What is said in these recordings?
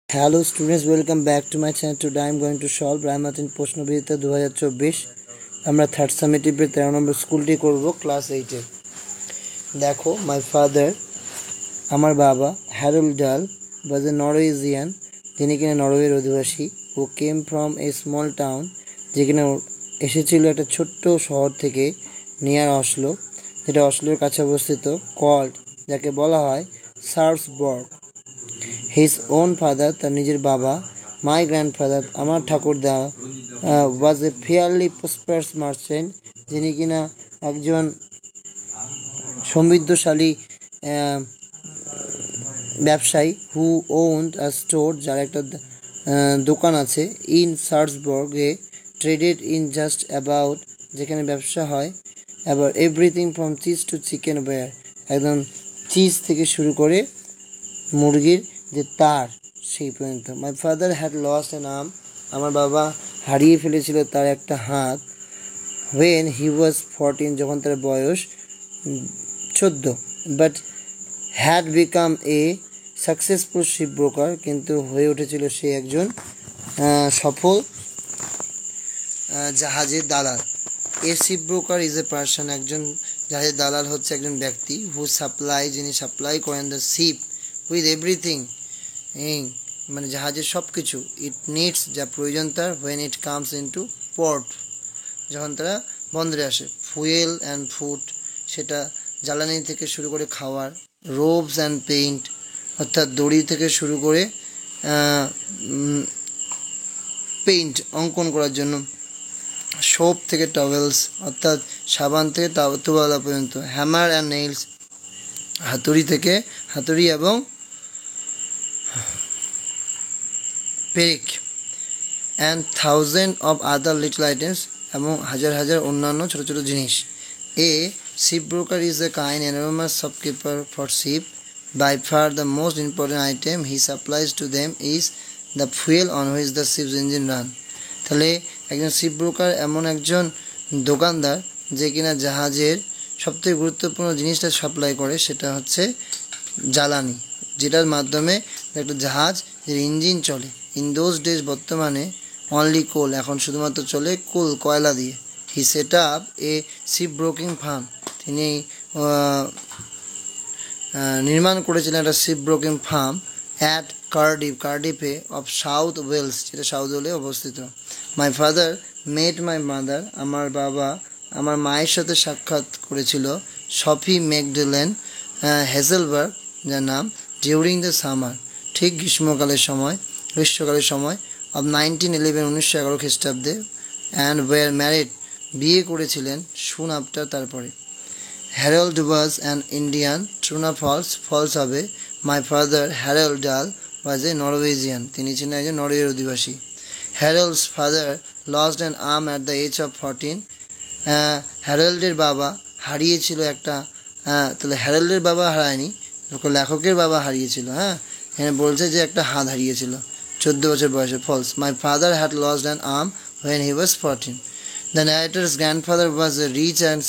Hello students, welcome back to my channel. Today I am going to solve Ray Martin প্রশ্নবিদ্যা 2024 আমরা third সামেটিভের 13 নম্বর স্কুলটি করব class 8 এ। দেখো, my father আমার বাবা Harold Dahl was A Norwegian, যিনি কিনা নরওয়ের অধিবাসী। ও came from a small town, যে কিনা এসেছিল একটা ছোট্ট শহর থেকে, নিয়ার অসলো, যেটা অসলোর কাছে অবস্থিত। কল্ড, যাকে বলা হয় সার্লসবার্গ। হিজ ওন ফাদার, তার নিজের বাবা। মাই গ্র্যান্ডফাদার, আমার ঠাকুরদা, ওয়াজ এ ফেয়ারলি প্রসপারাস মার্চেন্ট, যিনি কিনা একজন সমৃদ্ধশালী ব্যবসায়ী। হু ওন্ড আ স্টোর, যার একটা দোকান আছে। ইন সার্লসবার্গে ট্রেডেড ইন জাস্ট অ্যাবাউট, যেখানে ব্যবসা হয় about everything from cheese to chicken wire, একদম চিজ থেকে শুরু করে মুরগির যে তার সেই পর্যন্ত। My father had lost an arm, আমার বাবা হারিয়ে ফেলেছিল তার একটা হাত। ওয়েন হি ওয়াজ 14, যখন তার বয়স 14। But had become a successful ship broker, কিন্তু হয়ে উঠেছিল সে একজন সফল জাহাজের দালাল। A ship broker is a person, একজন জাহাজের দালাল হচ্ছে একজন ব্যক্তি। হু সাপ্লাই, যিনি সাপ্লাই করেন দ্য শিপ উইথ এভরিথিং, মানে জাহাজের সব কিছু। ইট নিডস, যা প্রয়োজন তার। When it comes into port, যখন তারা বন্দরে আসে। ফুয়েল অ্যান্ড ফুড, সেটা জ্বালানি থেকে শুরু করে খাওয়ার। রোবস অ্যান্ড পেইন্ট, অর্থাৎ দড়ি থেকে শুরু করে পেইন্ট অঙ্কন করার জন্য। সোপ থেকে টাওয়েলস, অর্থাৎ সাবান থেকে তোয়ালা পর্যন্ত। হ্যামার অ্যান্ড নেইলস, হাতুড়ি এবং পেরেক। And thousand of other little items, এবং হাজার হাজার অন্যান্য ছোটো ছোটো জিনিস। A ship broker is a kind enormous shopkeeper for ship. By far the most important item he supplies to them is the fuel on which the ships engine run. তাহলে একজন ship broker এমন একজন দোকানদার যে কিনা জাহাজের সবথেকে গুরুত্বপূর্ণ জিনিসটা সাপ্লাই করে, সেটা হচ্ছে জ্বালানি, যেটার মাধ্যমে একটা জাহাজের ইঞ্জিন চলে। ইন দোজ ডেজ, বর্তমানে অনলি কোল, এখন শুধুমাত্র চলে কোল, কয়লা দিয়ে। He set up a ship broking firm, তিনি নির্মাণ করেছিলেন একটা শিপ ব্রোকিং ফার্ম অ্যাট কার্ডিফে অফ সাউথ ওয়েলস, যেটা সাউথ ওয়েলে অবস্থিত। My father mate my mother, আমার বাবা আমার মায়ের সাথে সাক্ষাৎ করেছিল। সফি ম্যাকডেলেন হেজেলবার্গ, যার নাম, ডিউরিং দ্য সামার, ঠিক গ্রীষ্মকালের সময় অফ 1911, 1911 খ্রিস্টাব্দে। অ্যান্ড ওয়ার ম্যারিড, বিয়ে করেছিলেন। সুন আফটার, তারপরে। Harold was an Indian, true না ফলস হবে। My father Harold Dahl was A Norwegian, তিনি ছিলেন একজন নরওয়ের অধিবাসী। Harold's father lost an arm at the age of 14, হ্যারল্ডের বাবা হারিয়েছিল একটা, তাহলে হ্যারল্ডের বাবা হারায়নি, লেখকের বাবা হারিয়েছিল। এখানে বলছে যে একটা হাত হারিয়েছিল 14 বছর বয়সে। ফলস। My father had lost an arm when he was 14. The narrator's grandfather was a rich and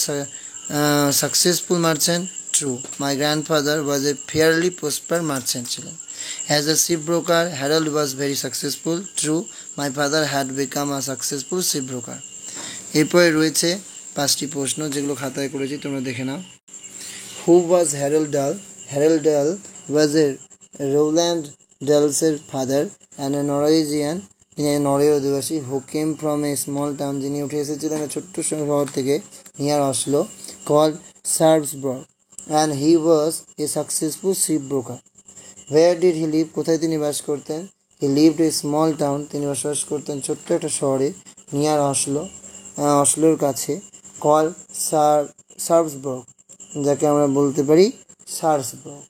successful merchant. True. My grandfather was a fairly prosperous merchant. As a shipbroker, Harold was very successful. True. My father had become a successful shipbroker. এরপরে রয়েছে 5টি প্রশ্ন, যেগুলো খাতায় করেছি, তোমরা দেখে নাও। হু ওয়াজ Harold Dahl? Harold Dahl was a Roald ডালসের ফাদার অ্যান্ড এ নরওয়েজিয়ান, তিনি নরওয়ের অধিবাসী। Who came from a small town, যিনি উঠে এসেছিলেন ছোট্ট শহর থেকে, near Oslo, called Sarpsborg. And he was a successful ship broker. Where did he live? কোথায় তিনি বাস করতেন? He lived a small town, তিনি বসবাস করতেন ছোট্ট একটা শহরে, নিয়ার অসলো, অসলোর কাছে। কল্ড সার্লসবার্গ, যাকে আমরা বলতে পারি সার্লসবার্গ।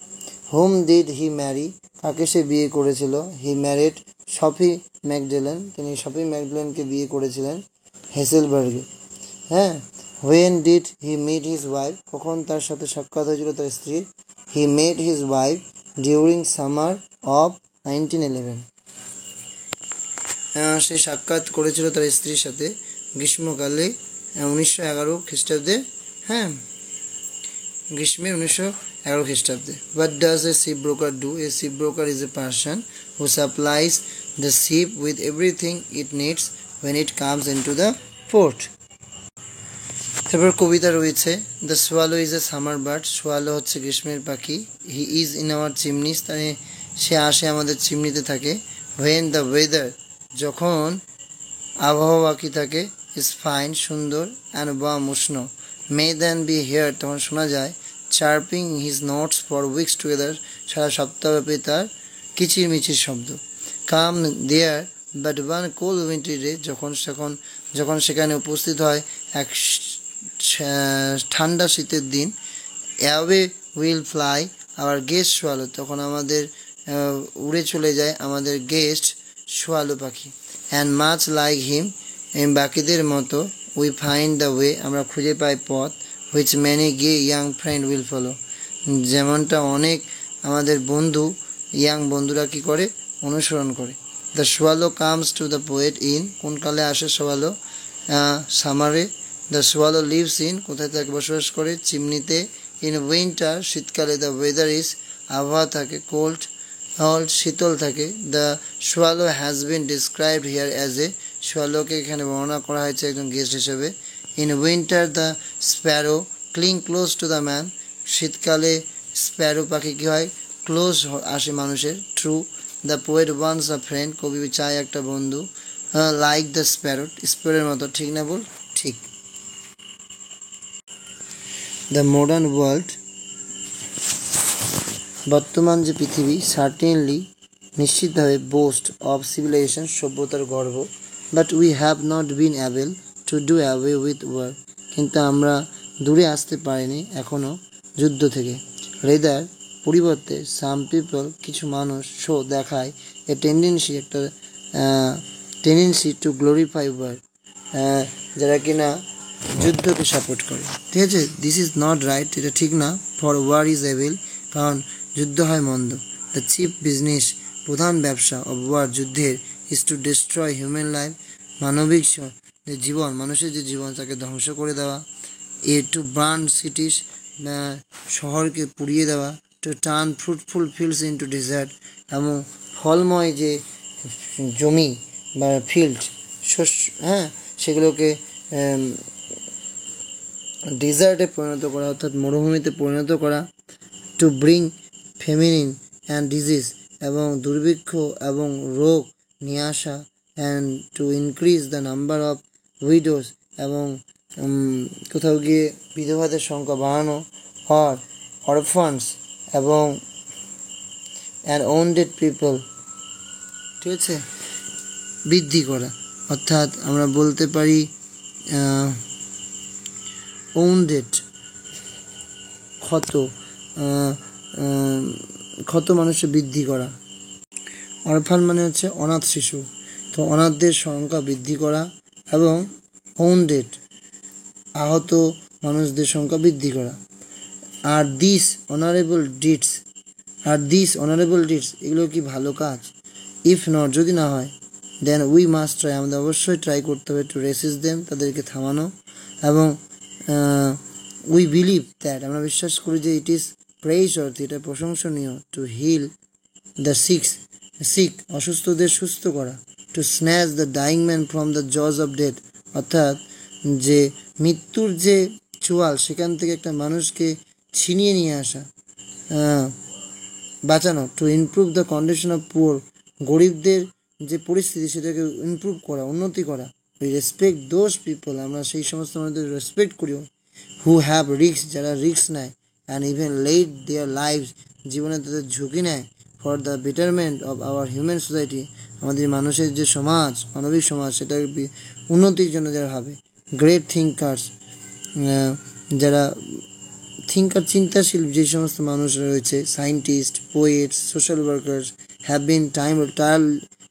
Whom did he Mary? কাকে সে বিয়ে করেছিল? হি ম্যারিড সফি ম্যাকডেলেন, তিনি সফি ম্যাকডেলেনকে বিয়ে করেছিলেন হেজেলবার্গে। When did he meet his wife? কখন তার সাথে সাক্ষাৎ হয়েছিল তার স্ত্রীর? He met his wife during summer of 1911, সে সাক্ষাৎ করেছিল তার স্ত্রীর সাথে গ্রীষ্মকালে 1911 খ্রিস্টাব্দে। গ্রীষ্মের 11 খ্রিস্টাব্দে। What does a ship broker do? A ship broker is a person who supplies the ship with everything it needs when it comes into the port. তারপর কবিতা রয়েছে, the swallow is a summer bird, swallow হচ্ছে গ্রীষ্মের পাখি, he is in our chimneys, তাই সে আসে আমাদের চিমনিতে থাকে, when the weather, যখন আবহাওয়া কি থাকে, ইজ ফাইন সুন্দর, অ্যান্ড ওয়ার্ম উষ্ণ, মে দেন বি হেয়ার তখন শোনা যায়, chirping his notes for weeks together, সারা সপ্তাহব্যাপী তার কিচিরমিচির শব্দ, come there but one cold winter day, যখন সেখানে উপস্থিত হয় এক ঠান্ডা শীতের দিন, away will fly our guest swallow, তখন আমাদের উড়ে চলে যায় আমাদের গেস্ট সোয়ালো পাখি, অ্যান্ড মাচ লাইক হিম, বাকিদের মতো, উই ফাইন্ড দ্য ওয়ে, আমরা খুঁজে পাই পথ, which many gay young friend will follow, যেমনটা অনেক আমাদের ইয়াং বন্ধুরা কি করে, অনুসরণ করে। The swallow comes to the poet in, কোন কালে আসে সোয়ালো, সামারে। দ্য সোয়ালো লিভস ইন, কোথায় থাকে বসবাস করে, চিমনিতে। ইন উইন্টার, শীতকালে। দ্য ওয়েদার ইজ, আবহাওয়া থাকে। কোল্ড, শীতল থাকে। The swallow has been described here as a, সোয়ালোকে এখানে বর্ণনা করা হয়েছে একজন গেস্ট হিসেবে। In winter the sparrow cling close to the man, শীতকালে স্প্যারো পাখি কী হয়, ক্লোজ আসে মানুষের। True. The poet wants a friend, কবি চায় একটা বন্ধু। লাইক দ্য স্প্যারোট, স্প্যারোর মতো, ঠিক না বল? ঠিক। দ্য মডার্ন ওয়ার্ল্ড, বর্তমান যে পৃথিবী, সার্টেনলি নিশ্চিতভাবে, বোস্ট অফ সিভিলাইজেশন, সভ্যতার গর্ব, but we have not been able to do away with war, কিন্তু আমরা দূরে আসতে পারিনি এখনও যুদ্ধ থেকে। রেদার, পরিবর্তে, সাম পিপল, কিছু মানুষ, শো দেখায়, এ একটা টেন্ডেন্সি টু গ্লোরিফাই ওয়ার, যারা কিনা যুদ্ধকে সাপোর্ট করে, ঠিক আছে। দিস ইজ নট রাইট, এটা ঠিক না। ফর ওয়ার ইজ এভিল, কারণ যুদ্ধ হয় মন্দ। দ্য চিফ বিজনেস, প্রধান ব্যবসা, অব ওয়ার, যুদ্ধের, is to destroy human life, মানবিক যে জীবন, মানুষের যে জীবন তাকে ধ্বংস করে দেওয়া। টু বার্ন সিটিস, শহরকে পুড়িয়ে দেওয়া। To turn fruitful fields into desert, এবং ফলময় যে জমি বা ফিল্ড, শস্য, সেগুলোকে ডেজার্টে পরিণত করা, অর্থাৎ মরুভূমিতে পরিণত করা। To bring feminine and disease, এবং দুর্ভিক্ষ এবং রোগ নিয়ে আসা। And to increase the number of widows, এবং কোথাও গিয়ে বিধবাদের সংখ্যা বাড়ানো। অরফানস এবং অ্যান্ড ওন্ডেড পিপল, ঠিক আছে, বৃদ্ধি করা। অর্থাৎ আমরা বলতে পারি ওন্ডেড, ক্ষত মানুষের বৃদ্ধি করা। অরফান মানে হচ্ছে অনাথ শিশু, তো অনাথদের সংখ্যা বৃদ্ধি করা, এবং ওন্ডেড, আহত মানুষদের সংখ্যা বৃদ্ধি করা। আর দিস অনারেবল ডিডস, এগুলো কি ভালো কাজ? ইফ নট, যদি না হয়, দেন উই মাস্ট ট্রাই, আমাদের অবশ্যই ট্রাই করতে হবে, টু রেসিস্ট দেম, তাদেরকে থামানো। এবং উই বিলিভ দ্যাট, আমরা বিশ্বাস করি যে, ইট ইজ প্রেইজ অর্থ, এটা প্রশংসনীয়, টু হিল দ্য সিক, অসুস্থদের সুস্থ করা। To snatch the dyeing man from the জজ অফ ডেথ, অর্থাৎ যে মৃত্যুর যে চোয়াল, সেখান থেকে একটা মানুষকে ছিনিয়ে নিয়ে আসা, বাঁচানো। To improve the condition of poor, গরিবদের যে পরিস্থিতি সেটাকে ইমপ্রুভ করা, উন্নতি করা। উই রেসপেক্ট দোজ পিপল, আমরা সেই সমস্ত মানুষদের রেসপেক্ট করি, হু হ্যাভ রিস্ক, যারা রিস্ক নেয়, and even led their lives, জীবনে তাদের ঝুঁকি নেয়, for the betterment of our human society, আমাদের মানুষের যে সমাজ, মানবিক সমাজ, সেটার উন্নতির জন্য যারা ভাবে। গ্রেট থিঙ্কার্স, যারা চিন্তাশীল যে সমস্ত মানুষ রয়েছে, scientists, poets, social workers, have been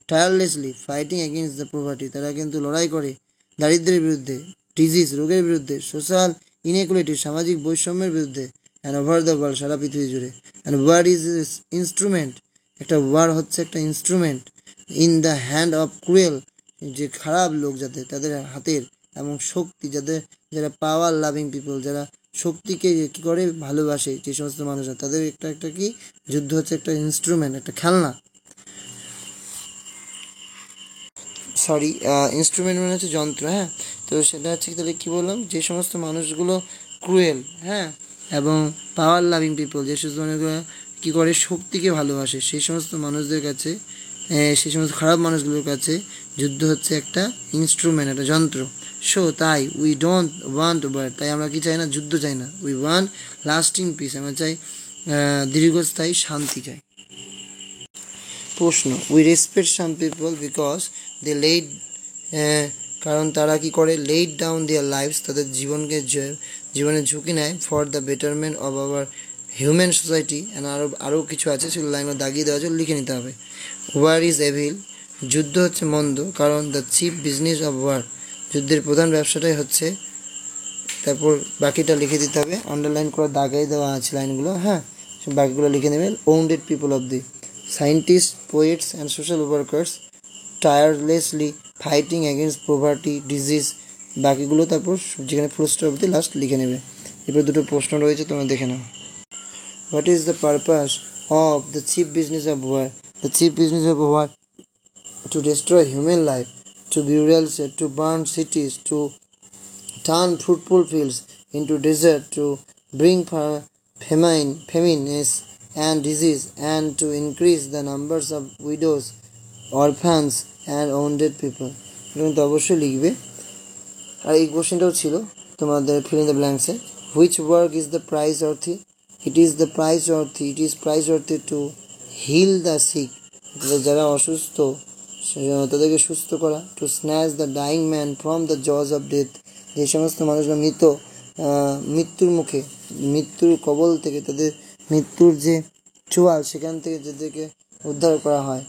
tirelessly fighting against the poverty, তারা কিন্তু লড়াই করে দারিদ্র্যের বিরুদ্ধে, ডিজিজ, রোগের বিরুদ্ধে, সোশ্যাল ইনইকুয়ালিটি, সামাজিক বৈষম্যের বিরুদ্ধে, অ্যান্ড ওভার দ্য ওয়ার্ল্ড, সারা পৃথিবী জুড়ে। অ্যান্ড ওয়ার ইজ ইনস্ট্রুমেন্ট, একটা ওয়ার হচ্ছে একটা instrument, in the hand of cruel, যে খারাপ লোক যাদের, তাদের হাতের, এবং শক্তি যারা পাওয়ার লাভিং পিপল, যারা শক্তিকে কী করে ভালোবাসে যে সমস্ত মানুষরা, তাদের একটা কি যুদ্ধ হচ্ছে একটা ইনস্ট্রুমেন্ট, একটা খেলনা। সরি, ইনস্ট্রুমেন্ট মানে হচ্ছে যন্ত্র। হ্যাঁ, তো সেটা হচ্ছে তাহলে কী বললাম, যে সমস্ত মানুষগুলো ক্রুয়েল, হ্যাঁ, এবং পাওয়ার লাভিং পিপল, যে সমস্ত মানুষগুলো কী করে শক্তিকে ভালোবাসে, সেই সমস্ত মানুষদের কাছে, সেই সমস্ত খারাপ মানুষগুলোর কাছে যুদ্ধ হচ্ছে একটা ইনস্ট্রুমেন্ট, একটা যন্ত্র। সো তাই উই ডোন্ট ওয়ান্ট ওয়ার, তাই আমরা কি চাই না, যুদ্ধ চাই না। উই ওয়ান্ট লাস্টিং পিস, আমরা চাই দীর্ঘস্থায়ী শান্তি চাই। প্রশ্ন, we respect some people because they led, কারণ তারা কি করে, লেড ডাউন দেয়ার লাইফস, তাদের জীবনের ঝুঁকি নেয়, for the betterment of our human society. And আরও কিছু আছে, সেগুলো লাইনগুলো দাগিয়ে দেওয়া আছে, লিখে নিতে হবে। ওয়ার ইজ এভিল, যুদ্ধ হচ্ছে মন্দ, কারণ the chief business of war, যুদ্ধের প্রধান ব্যবসাটাই হচ্ছে, তারপর বাকিটা লিখে দিতে হবে, আন্ডারলাইন করে দাগাই দেওয়া আছে লাইনগুলো। হ্যাঁ, বাকিগুলো লিখে নেবেন। Wounded people of the scientists, poets and social workers tirelessly fighting against poverty, disease, বাকিগুলো তারপর যেখানে ফুল স্টপ দিয়ে লাস্ট লিখে নেবে। এরপর দুটো প্রশ্ন রয়েছে, তোমরা দেখে নাও। What is the purpose of the chief business of war? The chief business of war to destroy human life, to burial, to burn cities, to turn fruitful fields into desert, to bring famine and disease, and to increase the numbers of widows, orphans and wounded people. এরকম তো অবশ্যই লিখবে। আর এই কোশ্চেনটাও ছিল তোমাদের fill in the blanks A, which work is the prize worthy? It is prize worthy to heal the sick, যারা অসুস্থ তাদেরকে সুস্থ করা, to snatch the dyeing man from the জজ অফ ডেথ, যে সমস্ত মানুষরা মৃত্যুর মুখে, মৃত্যুর কবল থেকে, তাদের মৃত্যুর যে চোয়াল সেখান থেকে যাদেরকে উদ্ধার করা হয়,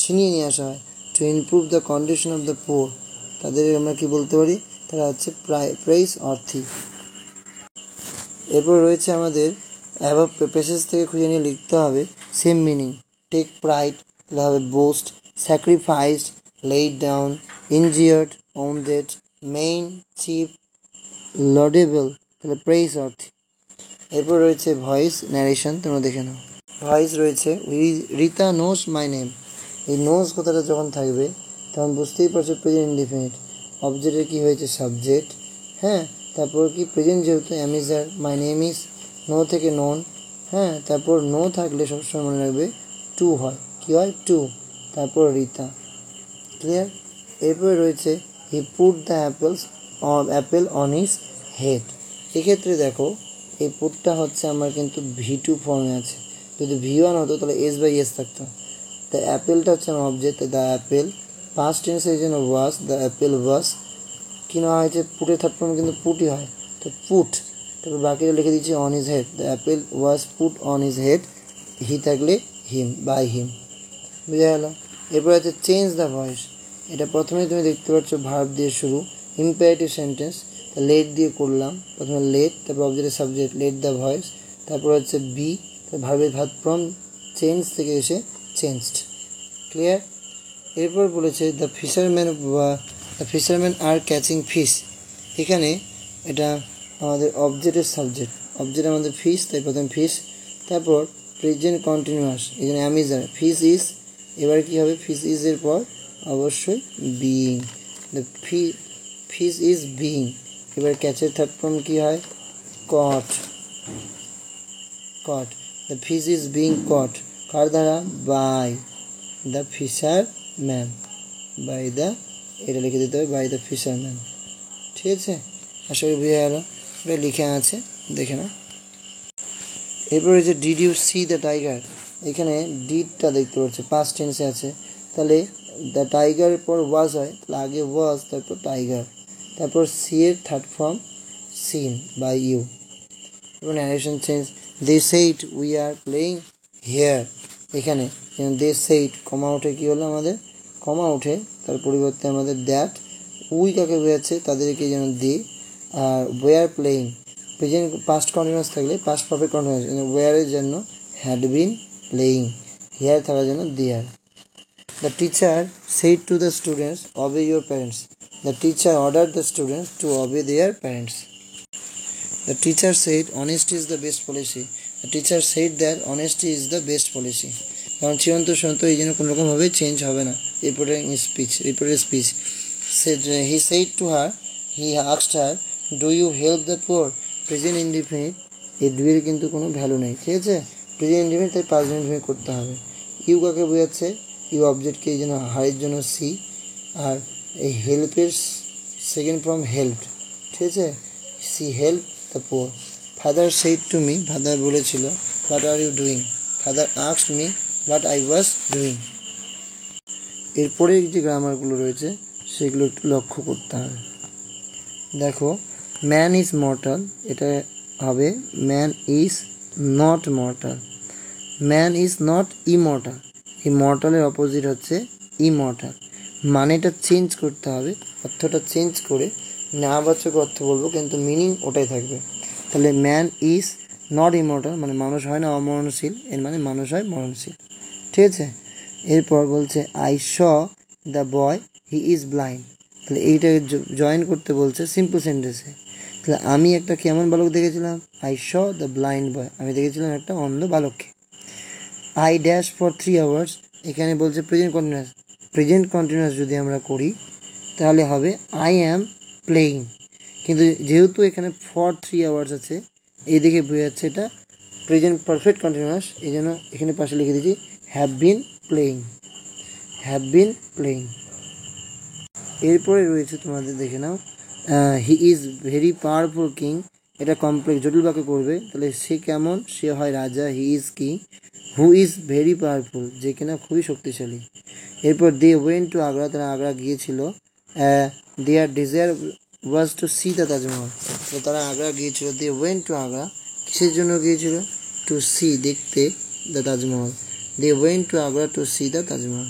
ছিনিয়ে নিয়ে আসা হয়, to improve the condition of the poor, তাদের আমরা কি বলতে পারি, তারা হচ্ছে প্রাইজ অর্থী। এরপর রয়েছে আমাদের অ্যাবভ প্যাসেজ থেকে খুঁজে নিয়ে লিখতে হবে সেম মিনিং। টেক প্রাইড, তাহলে হবে boast, sacrificed, laid down, injured, wounded, main, chief, laudable, তাহলে প্রেইজ অর্থী। এরপর রয়েছে ভয়েস ন্যারেশন, তোমরা দেখে নাও। ভয়েস রয়েছে রিতা নোজ মাই নেম, এই নোজ কথাটা যখন থাকবে তখন বুঝতেই পারছো প্রেজেন্ট ইনডিফিনিট, অবজেক্টের কি হয়েছে সাবজেক্ট। হ্যাঁ, তারপর কি প্রেজেন্ট যেহেতু am is are, my name is, know থেকে নন। হ্যাঁ, তারপর নো থাকলে সবসময় মনে রাখবে টু হয়, কি হয় টু, তারপর রিতা। ক্লিয়ার? এরপরে রয়েছে he put the Apple on his head. এক্ষেত্রে দেখো এই পুটটা হচ্ছে আমার কিন্তু ভি2 ফর্মে আছে, যদি ভি1 হতো তাহলে S/S থাকতো। দ্য অ্যাপেলটা হচ্ছে আমার অবজেক্ট, দ্য অ্যাপেল, পাস্ট টেন্সের জন্য ওয়াজ, দ্য অ্যাপেল ওয়াজ। কি না হয়েছে, পুটের থার্ড ফর্মে কিন্তু পুটই হয়, তো পুট, তারপর বাকিটা লিখে দিচ্ছি on his head, the apple was put on his head, he থাকলে হিম, বাই হিম। বুঝা গেল? এরপর আছে চেঞ্জ দ্য ভয়েস, এটা প্রথমেই তুমি দেখতে পাচ্ছ ভার্ব দিয়ে শুরু, ইম্পারেটিভ সেন্টেন্স, লেট দিয়ে করলাম, প্রথমে লেট, তারপর অবজেক্টের সাবজেক্ট লেট দ্য ভয়েস, তারপর হচ্ছে বি, ভার্বের ভার্ব ফ্রম চেঞ্জ থেকে এসে চেঞ্জড। ক্লিয়ার? এরপর বলেছে the fisherman are catching fish, এখানে এটা আমাদের অবজেক্টের সাবজেক্ট, অবজেক্ট আমাদের ফিশ, তাই প্রথম ফিশ, তারপর প্রেজেন্ট কন্টিনিউয়াস, এখানে অ্যামিজার, ফিশ ইজ, এবার কী হবে, ফিশ ইজ এর পর অবশ্যই being, the fish is being. এবার ক্যাচের থার্ড ফর্ম কী হয়, caught, the fish is being caught, কার দ্বারা, by the fisherman, by the, এটা লিখে দিতে হবে বাই দ্য ফিশারম্যান। ঠিক আছে, আশা করি বুঝে গেল, এটা লিখে আছে, দেখে না। এরপরে যে did you see the tiger, এখানে ডিডটা দেখতে পাচ্ছি পাস্ট টেন্সে আছে, তাহলে দ্য টাইগারের পর ওয়াজ হয়, তাহলে আগে ওয়াজ তারপর টাইগার, তারপর সি এর third form seen by you. এবার narration change, they said we are playing here, এখানে দে সেইড কমা উঠে কী হলো আমাদের, কমা উঠে তার পরিবর্তে আমাদের দ্যাট, উই কাকে বোঝাচ্ছে, তাদেরকে যেন they, are were playing, present past continuous থাকলে পাস্ট পারফেক্ট কন্টিনিউয়াস, ওয়ারের জন্য হ্যাড বিন প্লেইং, হেয়ার থাকার জন্য there. The teacher said to the students obey your parents, the teacher order the students to obey their parents. The teacher said honesty is the best policy. The teacher said that honesty is the best policy. কারণ চিরন্ত সত্য এই জন্য কোনোরকমভাবে change হবে না। রিপোর্টের speech he said to her, he asked her, do you help the poor? Present indefinite, এই দুইয়ের কিন্তু কোনো ভ্যালু নেই, ঠিক আছে। প্রেজেন্ট ইনডিফিনিট তাই পাস্ট ইনডিফিনিট করতে হবে। ইউ কাকে বোঝাচ্ছে? ইউ অবজেক্টকে এই জন্য হারের জন্য সি, আর এই হেল্পের সেকেন্ড ফর্ম হেল্পড, ঠিক আছে। She help the poor. Father said to me, father বলেছিল what are you doing. Father asked me what I was doing. এরপরে যে গ্রামারগুলো রয়েছে সেগুলো একটু লক্ষ্য করতে হবে। দেখো, ম্যান ইজ মর্টাল, এটা হবে man is not mortal. Man is not immortal, এই মর্টালের অপোজিট হচ্ছে ইমর্টাল। মানেটা চেঞ্জ করতে হবে, অর্থটা চেঞ্জ করে নেহাবাচক অর্থ বলবো, কিন্তু মিনিং ওটাই থাকবে। তাহলে ম্যান ইজ নট ইমর্টাল মানে মানুষ হয় না অমরণশীল, এর মানে মানুষ হয় মরণশীল, ঠিক আছে। এরপর বলছে I saw the boy he is blind, তাহলে এইটাকে জয়েন করতে বলছে সিম্পল সেন্টেন্সে। তাহলে আমি একটা কেমন বালক দেখেছিলাম? আই শ দ্য ব্লাইন্ড বয়, আমি দেখেছিলাম একটা অন্ধ বালককে। আই ড্যাশ ফর 3 hours, এখানে বলছে প্রেজেন্ট কন্টিনিউয়াস। প্রেজেন্ট কন্টিনিউয়াস যদি আমরা করি তাহলে হবে আই অ্যাম প্লেয়িং, কিন্তু যেহেতু এখানে ফর 3 hours আছে এইদিকে বোঝা যাচ্ছে এটা প্রেজেন্ট পারফেক্ট কন্টিনিউয়াস, এই জন্য এখানে পাশে লিখে দিচ্ছি have been playing, have been playing. এরপরে রয়েছে তোমাদের দেখে নাও, he is very powerful king, এটা কমপ্লেক্স জটিল বাক্য করবে, তাহলে সে কেমন? সে হয় রাজা। He is king. Who is very powerful, যে কিনা খুবই শক্তিশালী। এরপর দে ওয়েন্ট টু আগ্রা, তারা আগ্রা গিয়েছিল। Their desire was to see the Taj Mahal, তো তারা আগ্রা গিয়েছিল। দে ওয়েন্ট টু আগ্রা, কিসের জন্য গিয়েছিল? টু সি, দেখতে, the Taj Mahal. They went to Agra two see the Taj Mahal.